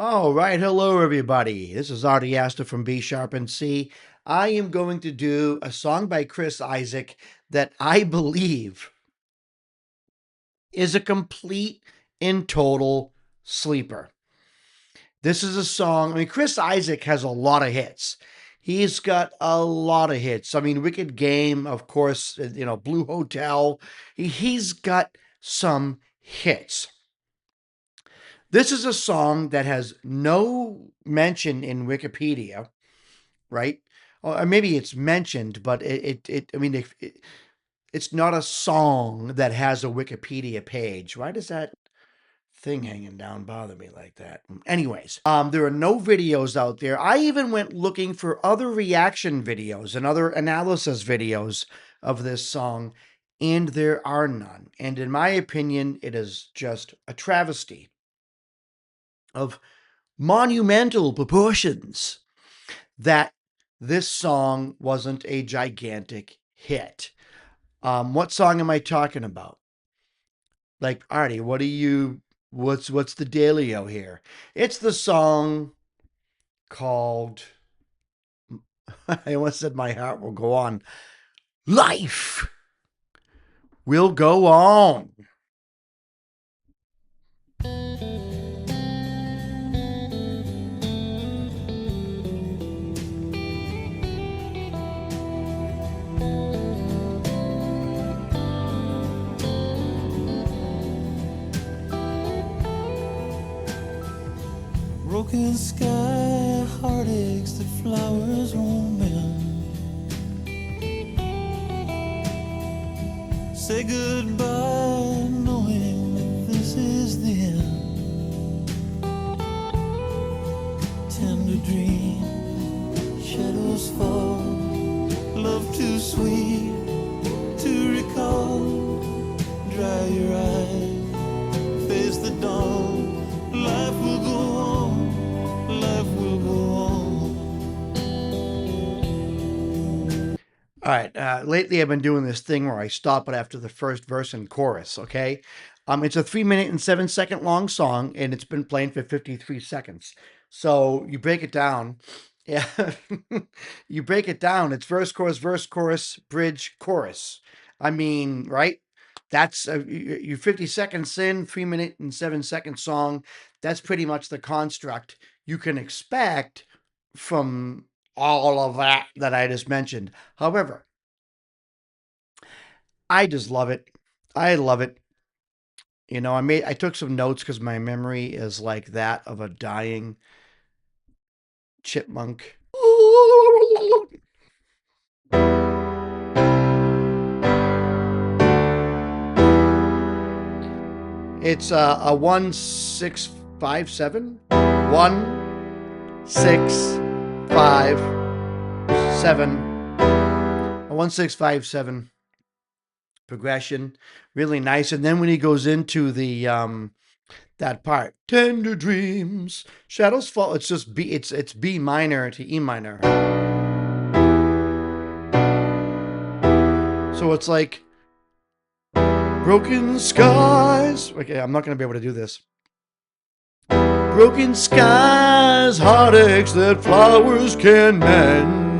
All right, hello everybody. This is Artie Astor from B Sharp and C. I am going to do a song by Chris Isaak that I believe is a complete and total sleeper. This is a song, Chris Isaak has a lot of hits. He's got a lot of hits. Wicked Game, of course, Blue Hotel. He's got some hits. This is a song that has no mention in Wikipedia, right? Or maybe it's mentioned, but it's not a song that has a Wikipedia page. Why does that thing hanging down bother me like that? Anyways, there are no videos out there. I even went looking for other reaction videos and other analysis videos of this song, and there are none. And in my opinion, it is just a travesty of monumental proportions that this song wasn't a gigantic hit. What song am I talking about? Like, Artie, what's the dealio here? It's the song called I almost said My Heart Will Go On. Life will go on. Broken sky, heartaches that flowers won't mend. Say goodbye knowing that this is the end. Tender dream, shadows fall, love too sweet to recall. Dry your eyes, face the dawn. Life will go on, life will go on. All right. Lately, I've been doing this thing where I stop it after the first verse and chorus. Okay. It's a 3 minute and 7 second long song, and it's been playing for 53 seconds. So you break it down. Yeah. You break it down. It's verse, chorus, bridge, chorus. Right? That's you 50 seconds in, 3 minute and 7 second song. That's pretty much the construct you can expect from all of that I just mentioned. However, I just love it. I love it. I took some notes because my memory is like that of a dying chipmunk. It's a 1-6-5-7. 1-6-5-7. A 1-6-5-7 progression. Really nice. And then when he goes into the that part, tender dreams, shadows fall, it's just B, it's B minor to E minor. So it's like broken skies. Okay, I'm not going to be able to do this. Broken skies, heartaches that flowers can mend.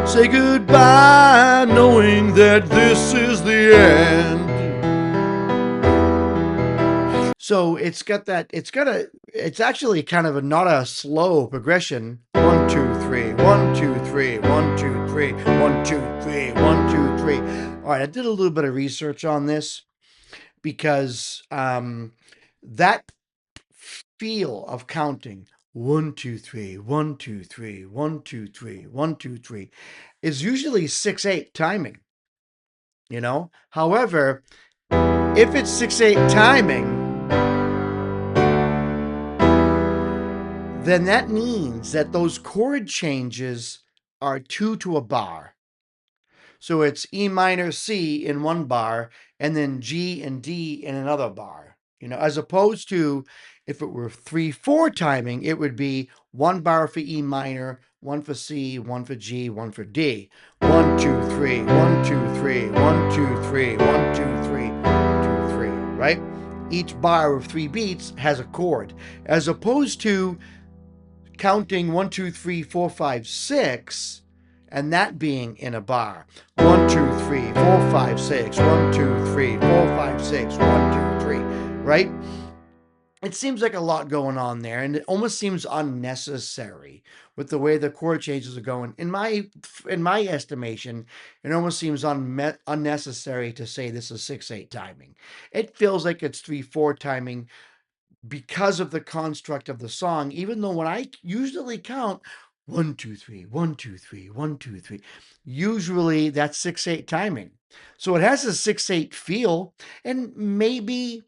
Say goodbye knowing that this is the end. So it's actually kind of not a slow progression. 1, 2, 3, 1, 2, 3, 1, 2, 3, 1, 2, 3, 1, 2, 3. All right, I did a little bit of research on this because that feel of counting 1, 2, 3, 1, 2, 3, 1, 2, 3, 1, 2, 3 is usually 6/8 timing. However, if it's 6/8 timing, then that means that those chord changes are 2 to a bar. So it's E minor C in one bar and then G and D in another bar. As opposed to if it were 3/4 timing, it would be 1 bar for E minor, 1 for C, 1 for G, 1 for D. 1, 2, 3, 1, 2, 3, 1, 2, 3, 1, 2, 3, 1, 2, 3, right? each bar of 3 beats has a chord, as opposed to counting 1, 2, 3, 4, 5, 6, and that being in a bar. 1, 2, 3, 4, 5, 6. 1, 2, 3, 4, 5, 6. 1, 2, 3. Right? It seems like a lot going on there, and it almost seems unnecessary with the way the chord changes are going. In my estimation, it almost seems unnecessary to say this is 6/8 timing. It feels like it's 3/4 timing because of the construct of the song, even though when I usually count 1, 2, 3, 1, 2, 3, 1, 2, 3, usually that's 6/8 timing. So it has a 6/8 feel, and maybe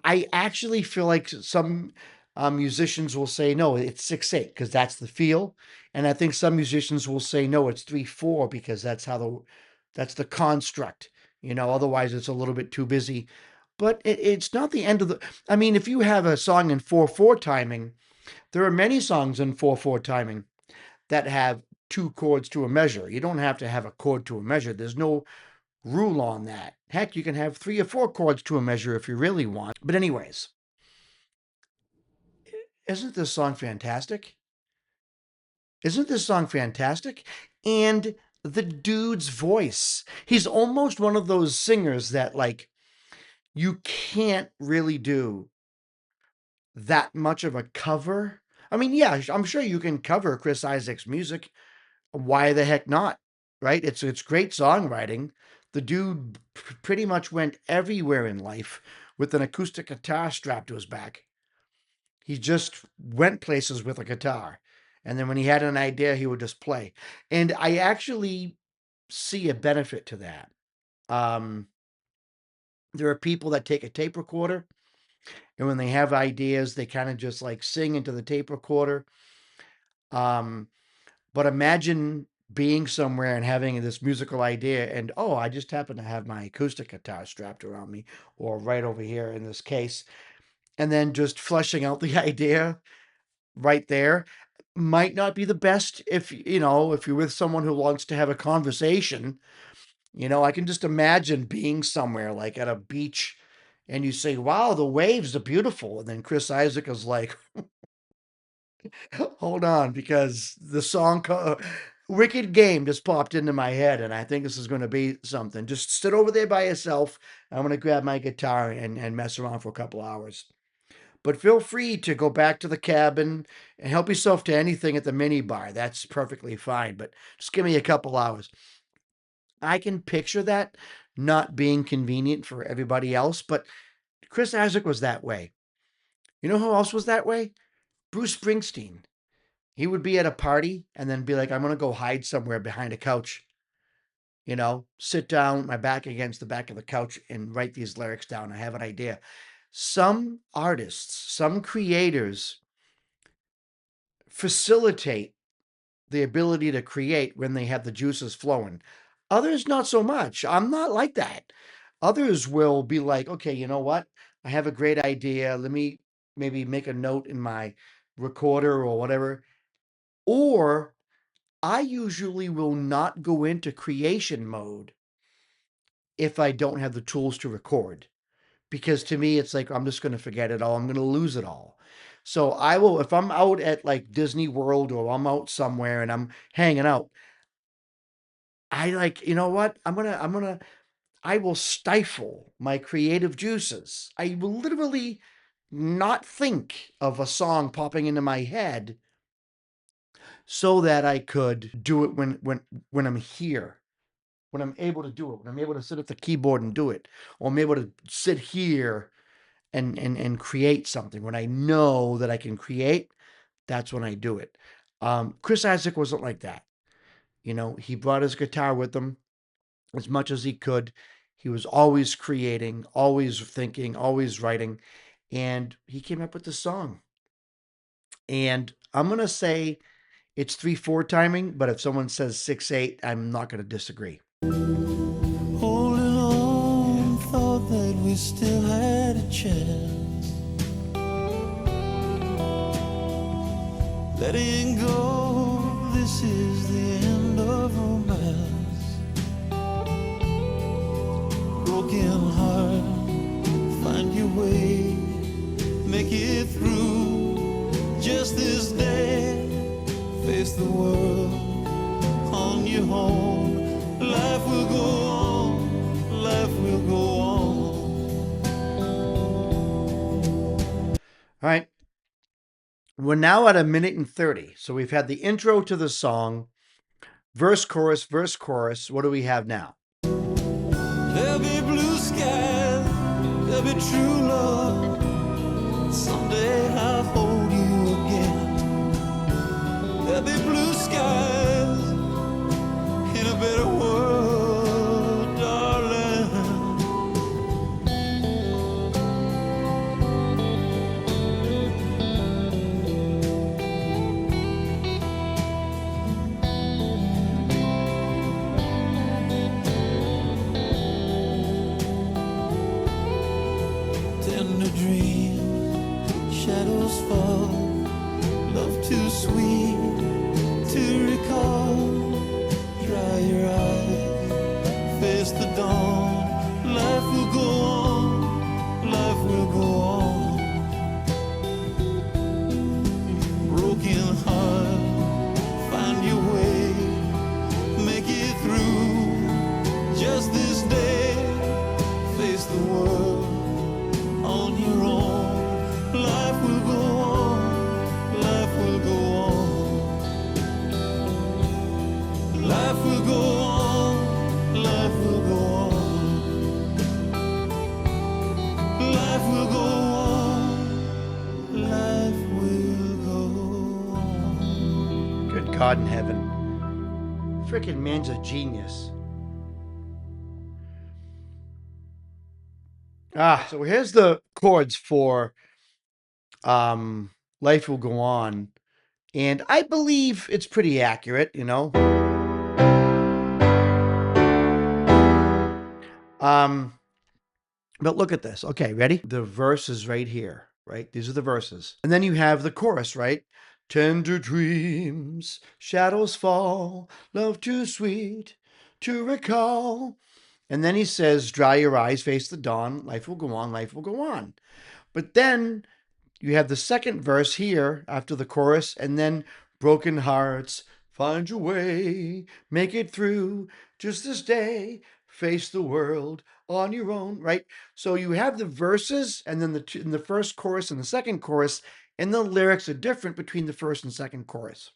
I actually feel like some musicians will say no, it's 6/8 because that's the feel, and I think some musicians will say no, it's 3/4 because that's the construct. Otherwise it's a little bit too busy. But it's not the end of the. I mean, if you have a song in 4/4 timing, there are many songs in 4/4 timing that have two chords to a measure. You don't have to have a chord to a measure. There's no rule on that. Heck, you can have 3 or 4 chords to a measure if you really want. But anyways, isn't this song fantastic? Isn't this song fantastic? And the dude's voice. He's almost one of those singers that like you can't really do that much of a cover. I mean, yeah, I'm sure you can cover Chris Isaak's music. Why the heck not? Right? It's great songwriting. The dude pretty much went everywhere in life with an acoustic guitar strapped to his back. He just went places with a guitar. And then when he had an idea, he would just play. And I actually see a benefit to that. Um, there are people that take a tape recorder, and when they have ideas, they kind of just like sing into the tape recorder. Um, but imagine being somewhere and having this musical idea, and oh, I just happen to have my acoustic guitar strapped around me, or right over here in this case, and then just fleshing out the idea right there might not be the best if you're with someone who wants to have a conversation. I can just imagine being somewhere like at a beach and you say, wow, the waves are beautiful. And then Chris Isaac is like, hold on, because the song Wicked Game just popped into my head, and I think this is going to be something. Just sit over there by yourself. I'm going to grab my guitar and mess around for a couple hours. But feel free to go back to the cabin and help yourself to anything at the mini bar. That's perfectly fine, but just give me a couple hours. I can picture that not being convenient for everybody else, but Chris Isaak was that way. You know who else was that way? Bruce Springsteen. He would be at a party and then be like, I'm going to go hide somewhere behind a couch, sit down, my back against the back of the couch and write these lyrics down. I have an idea. Some artists, some creators facilitate the ability to create when they have the juices flowing. Others, not so much. I'm not like that. Others will be like, okay, you know what? I have a great idea. Let me maybe make a note in my recorder or whatever. Or I usually will not go into creation mode if I don't have the tools to record. Because to me, it's like, I'm just going to forget it all. I'm going to lose it all. So I will, if I'm out at like Disney World or I'm out somewhere and I'm hanging out, I like, you know what? I will stifle my creative juices. I will literally not think of a song popping into my head so that I could do it when I'm here. When I'm able to do it, when I'm able to sit at the keyboard and do it, or I'm able to sit here and create something. When I know that I can create, that's when I do it. Chris Isaak wasn't like that. He brought his guitar with him as much as he could. He was always creating, always thinking, always writing, and he came up with the song. And I'm gonna say it's 3/4 timing, but if someone says 6/8, I'm not gonna disagree. Holding on, thought that we still had a chance. Letting go, this is the end of romance. Broken heart, way, make it through just this day. Face the world on your own. Life will go on, life will go on. All right. We're now at 1:30. So we've had the intro to the song, verse, chorus, verse, chorus. What do we have now? There'll be blue skies, there'll be true love. Someday I'll hold you again. There'll be blue skies in a better world, darling. Tender dreams, shadows fall, love too sweet to recall. Dry your eyes, face the dawn. Life will go on, life will go on. Broken heart, find your way, make it through just this day. Face the world on your own. Life will go on, life will go on. Life will go on, life will go on. Life will go on, life will go on. Good God in heaven. Frickin' man's a genius. So here's the chords for Life Will Go On. And I believe it's pretty accurate, you know. But look at this. Okay, ready? The verse is right here, right? These are the verses. And then you have the chorus, right? Tender dreams, shadows fall, love too sweet to recall. And then he says, dry your eyes, face the dawn, life will go on, life will go on. But then you have the second verse here after the chorus, and then broken hearts, find your way, make it through just this day, face the world on your own, right? So you have the verses, and then in the first chorus and the second chorus, and the lyrics are different between the first and second chorus.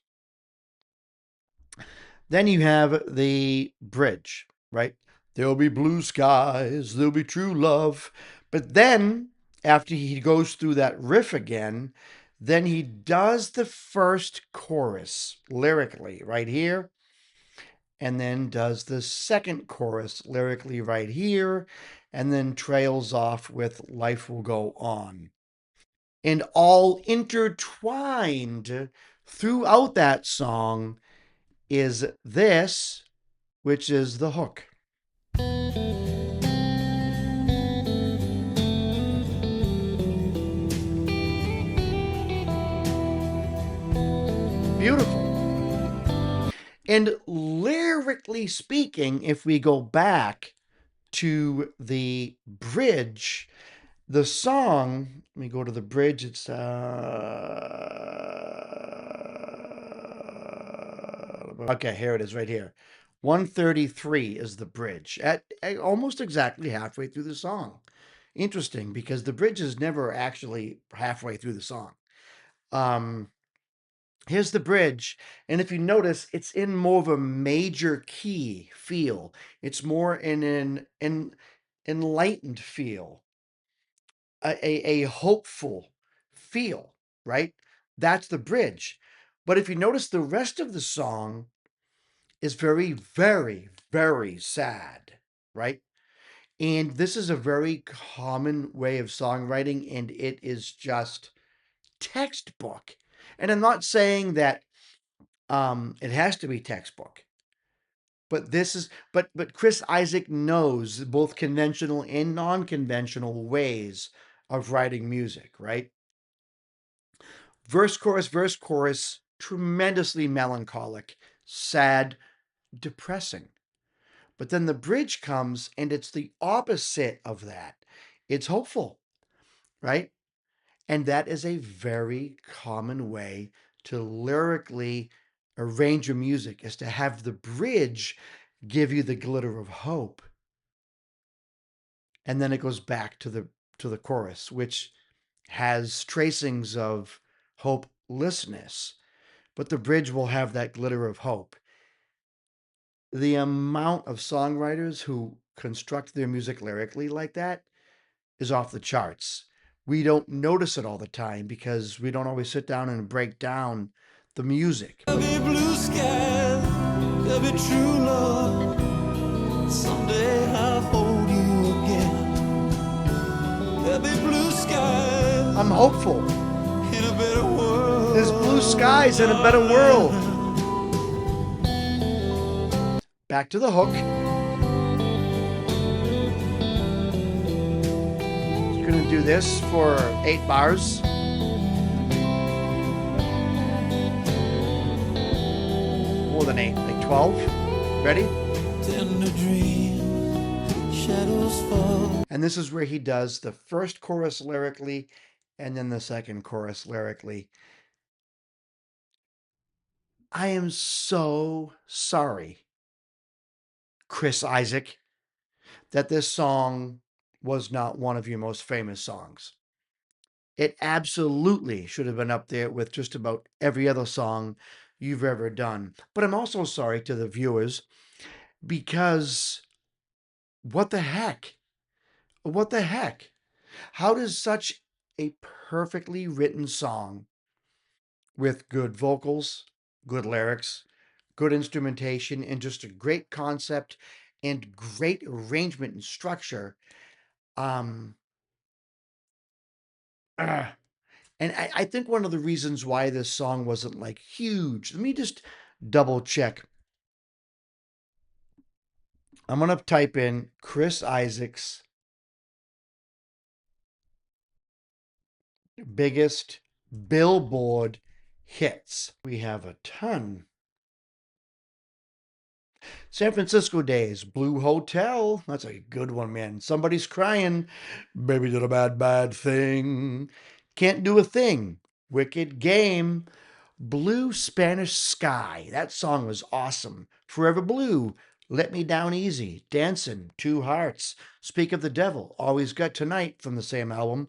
Then you have the bridge, right? There'll be blue skies, there'll be true love. But then, after he goes through that riff again, then he does the first chorus lyrically right here, and then does the second chorus lyrically right here, and then trails off with Life Will Go On. And all intertwined throughout that song is this, which is the hook. Beautiful. And lyrically speaking, if we go back to the bridge, the song, let me go to the bridge, it's okay, here it is right here. 133 is the bridge at almost exactly halfway through the song. Interesting, because the bridge is never actually halfway through the song. Here's the bridge, and if you notice, it's in more of a major key feel. It's more in an enlightened feel, a hopeful feel, right? That's the bridge. But if you notice, the rest of the song is very, very, very sad, right? And this is a very common way of songwriting, and it is just textbook. And I'm not saying that it has to be textbook, but but Chris Isaak knows both conventional and non-conventional ways of writing music, right? Verse, chorus, tremendously melancholic, sad, depressing. But then the bridge comes and it's the opposite of that. It's hopeful. right? And that is a very common way to lyrically arrange your music, is to have the bridge give you the glitter of hope. And then it goes back to the chorus, which has tracings of hopelessness, but the bridge will have that glitter of hope. The amount of songwriters who construct their music lyrically like that is off the charts. We don't notice it all the time because we don't always sit down and break down the music. There'll be blue skies, there'll be true love. Someday I'll hold you again. There'll be blue skies I'm hopeful. in a better world. There's blue skies in a better world. Back to the hook. You're going to do this for 8 bars. More than 8, like 12. Ready? Tender dream, shadows fall. And this is where he does the first chorus lyrically and then the second chorus lyrically. I am so sorry, Chris Isaak, that this song was not one of your most famous songs. It absolutely should have been up there with just about every other song you've ever done. But I'm also sorry to the viewers because what the heck? What the heck? How does such a perfectly written song with good vocals, good lyrics, good instrumentation, and just a great concept and great arrangement and structure, um, uh, and I think one of the reasons why this song wasn't like huge, let me just double check. I'm going to type in Chris Isaak's biggest Billboard hits. We have a ton. San Francisco Days, Blue Hotel. That's a good one, man. Somebody's crying. Baby did a bad, bad thing. Can't do a thing. Wicked Game. Blue Spanish Sky. That song was awesome. Forever Blue. Let Me Down Easy. Dancing. Two Hearts. Speak of the Devil. Always Got Tonight from the same album.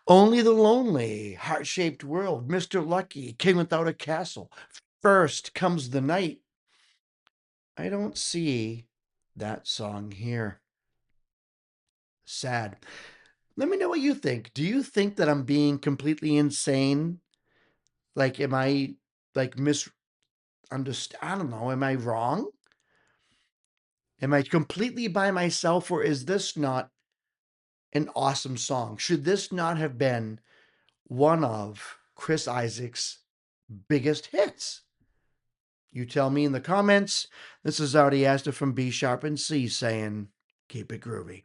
Only the Lonely. Heart Shaped World. Mr. Lucky. King Without a Castle. First Comes the Night. I don't see that song here. Sad. Let me know what you think. Do you think that I'm being completely insane? Like, am I like misunderstand? I don't know. Am I wrong? Am I completely by myself, or is this not an awesome song? Should this not have been one of Chris Isaak's biggest hits? You tell me in the comments. This is Artie Astor from B Sharp and C saying, keep it groovy.